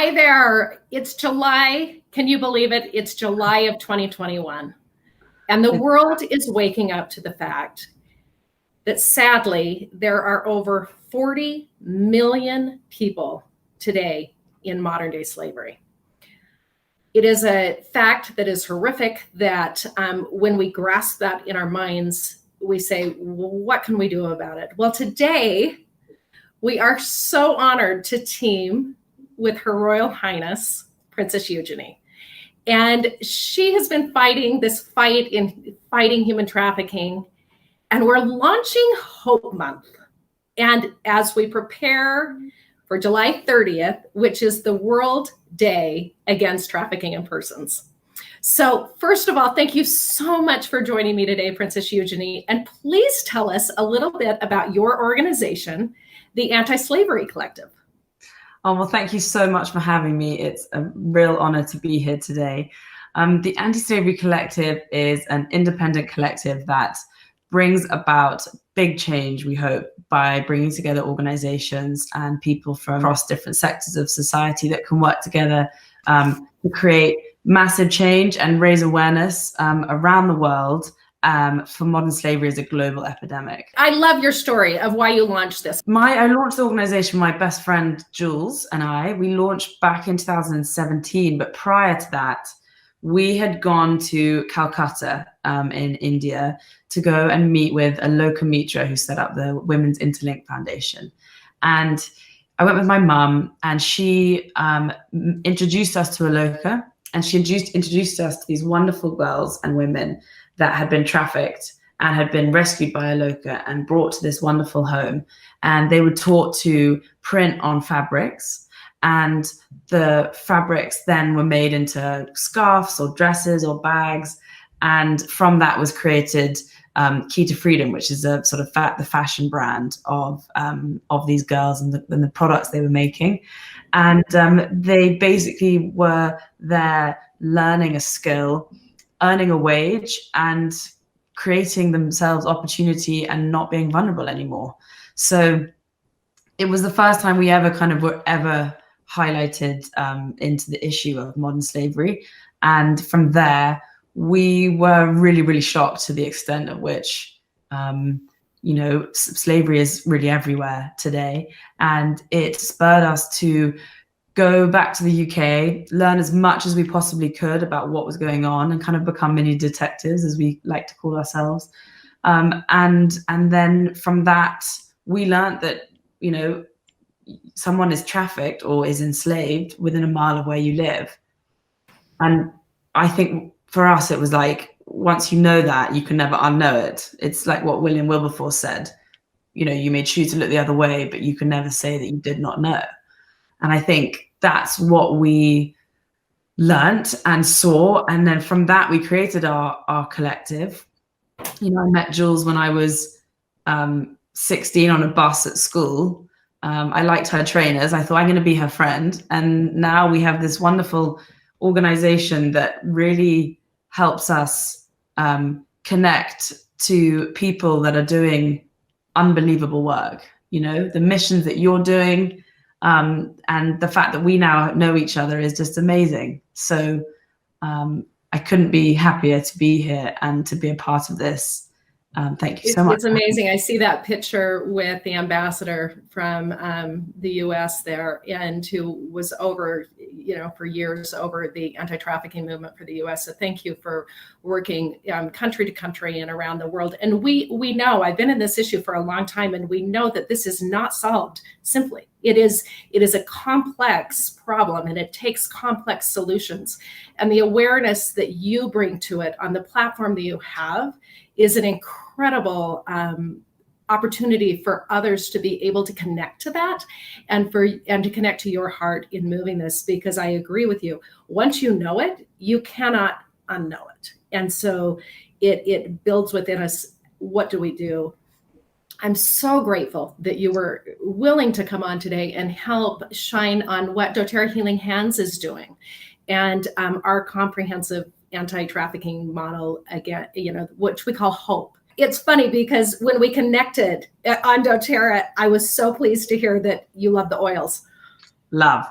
Hi there. It's July. Can you believe it? It's July of 2021. And the world is waking up to the fact that sadly, there are over 40 million people today in modern day slavery. It is a fact that is horrific that when we grasp that in our minds, we say, well, what can we do about it? Well, today, we are so honored to team with Her Royal Highness, Princess Eugénia. And she has been fighting this fight in fighting human trafficking. And we're launching Hope Month. And as we prepare for July 30th, which is the World Day Against Trafficking in Persons. So first of all, thank you so much for joining me today, Princess Eugénia. And please tell us a little bit about your organization, the Anti-Slavery Collective. Oh, well, thank you so much for having me. It's a real honor to be here today. The Anti-Slavery Collective is an independent collective that brings about big change, we hope, by bringing together organizations and people from across different sectors of society that can work together to create massive change and raise awareness around the world for modern slavery as a global epidemic. I love your story of why you launched this. I launched the organization, my best friend Jules and we launched back in 2017, but prior to that, we had gone to Calcutta in India to go and meet with Alelnöke Mitra, who set up the Women's Interlink Foundation. And I went with my mum, and she introduced us to Alelnöke, and she introduced us to these wonderful girls and women that had been trafficked and had been rescued by Alelnöke and brought to this wonderful home. And they were taught to print on fabrics, and the fabrics then were made into scarves or dresses or bags. And from that was created Key to Freedom, which is a sort of the fashion brand of these girls and the products they were making. And they basically were there learning a skill, earning a wage, and creating themselves opportunity and not being vulnerable anymore. So it was the first time we ever were highlighted into the issue of modern slavery. And from there, we were really, really shocked to the extent at which, slavery is really everywhere today. And it spurred us to go back to the UK, learn as much as we possibly could about what was going on, and kind of become mini detectives, as we like to call ourselves. And then from that, we learned that, someone is trafficked or is enslaved within a mile of where you live. And I think for us, it was like, once you know that, you can never unknow it. It's like what William Wilberforce said, you may choose to look the other way, but you can never say that you did not know. And I think that's what we learnt and saw. And then from that, we created our collective. I met Jules when I was 16 on a bus at school. I liked her trainers. I thought, I'm going to be her friend. And now we have this wonderful organization that really helps us connect to people that are doing unbelievable work. The missions that you're doing, and the fact that we now know each other is just amazing. So I couldn't be happier to be here and to be a part of this. Thank you so much. It's amazing. I see that picture with the ambassador from the US there, and who was over, for years over the anti-trafficking movement for the US. So thank you for working country to country and around the world. And we know, I've been in this issue for a long time, and we know that this is not solved simply. It is a complex problem, and it takes complex solutions. And the awareness that you bring to it on the platform that you have is an incredible opportunity for others to be able to connect to that, and to connect to your heart in moving this, because I agree with you. Once you know it, you cannot unknow it. And so it builds within us. What do we do? I'm so grateful that you were willing to come on today and help shine on what doTERRA Healing Hands is doing, and our comprehensive anti-trafficking model, again, which we call Hope. It's funny because when we connected on doTERRA, I was so pleased to hear that you love the oils. Love.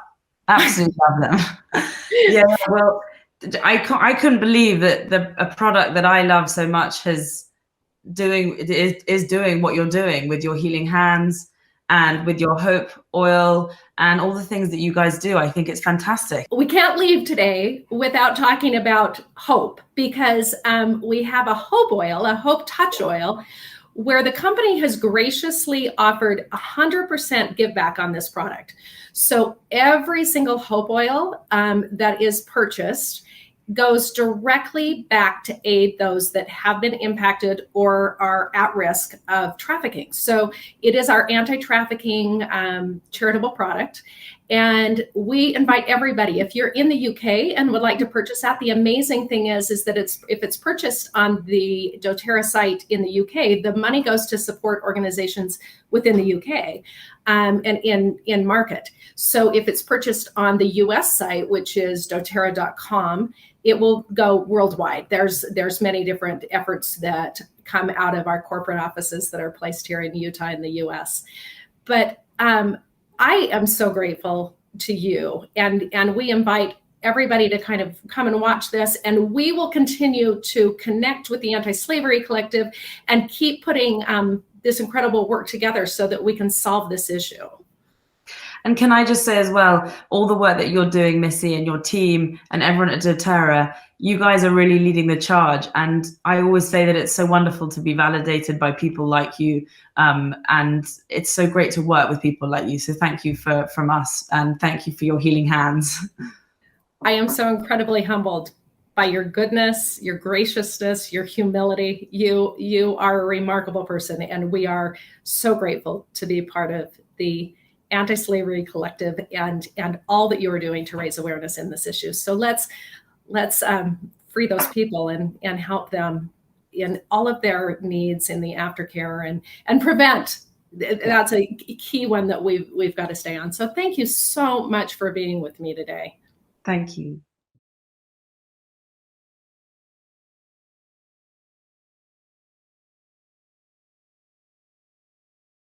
Absolutely love them. Yeah, well, I couldn't believe that a product that I love so much is doing what you're doing with your healing hands and with your hope oil and all the things that you guys do. I think it's fantastic. We can't leave today without talking about hope, because we have a hope oil, a hope touch oil, where the company has graciously offered 100% give back on this product. So every single hope oil that is purchased goes directly back to aid those that have been impacted or are at risk of trafficking. So it is our anti-trafficking charitable product. And we invite everybody, if you're in the UK and would like to purchase that, the amazing thing is that if it's purchased on the doTERRA site in the UK, the money goes to support organizations within the UK and in market. So if it's purchased on the US site, which is doTERRA.com, it will go worldwide. There's many different efforts that come out of our corporate offices that are placed here in Utah in the US. But I am so grateful to you, and we invite everybody to kind of come and watch this, and we will continue to connect with the Anti-Slavery Collective and keep putting this incredible work together so that we can solve this issue. And can I just say as well, all the work that you're doing, Missy, and your team and everyone at doTERRA, you guys are really leading the charge. And I always say that it's so wonderful to be validated by people like you. And it's so great to work with people like you. So thank you from us, and thank you for your healing hands. I am so incredibly humbled by your goodness, your graciousness, your humility. You are a remarkable person, and we are so grateful to be part of the Anti-Slavery Collective and all that you are doing to raise awareness in this issue. So let's free those people and help them in all of their needs in the aftercare and prevent. That's a key one that we've got to stay on. So thank you so much for being with me today. Thank you.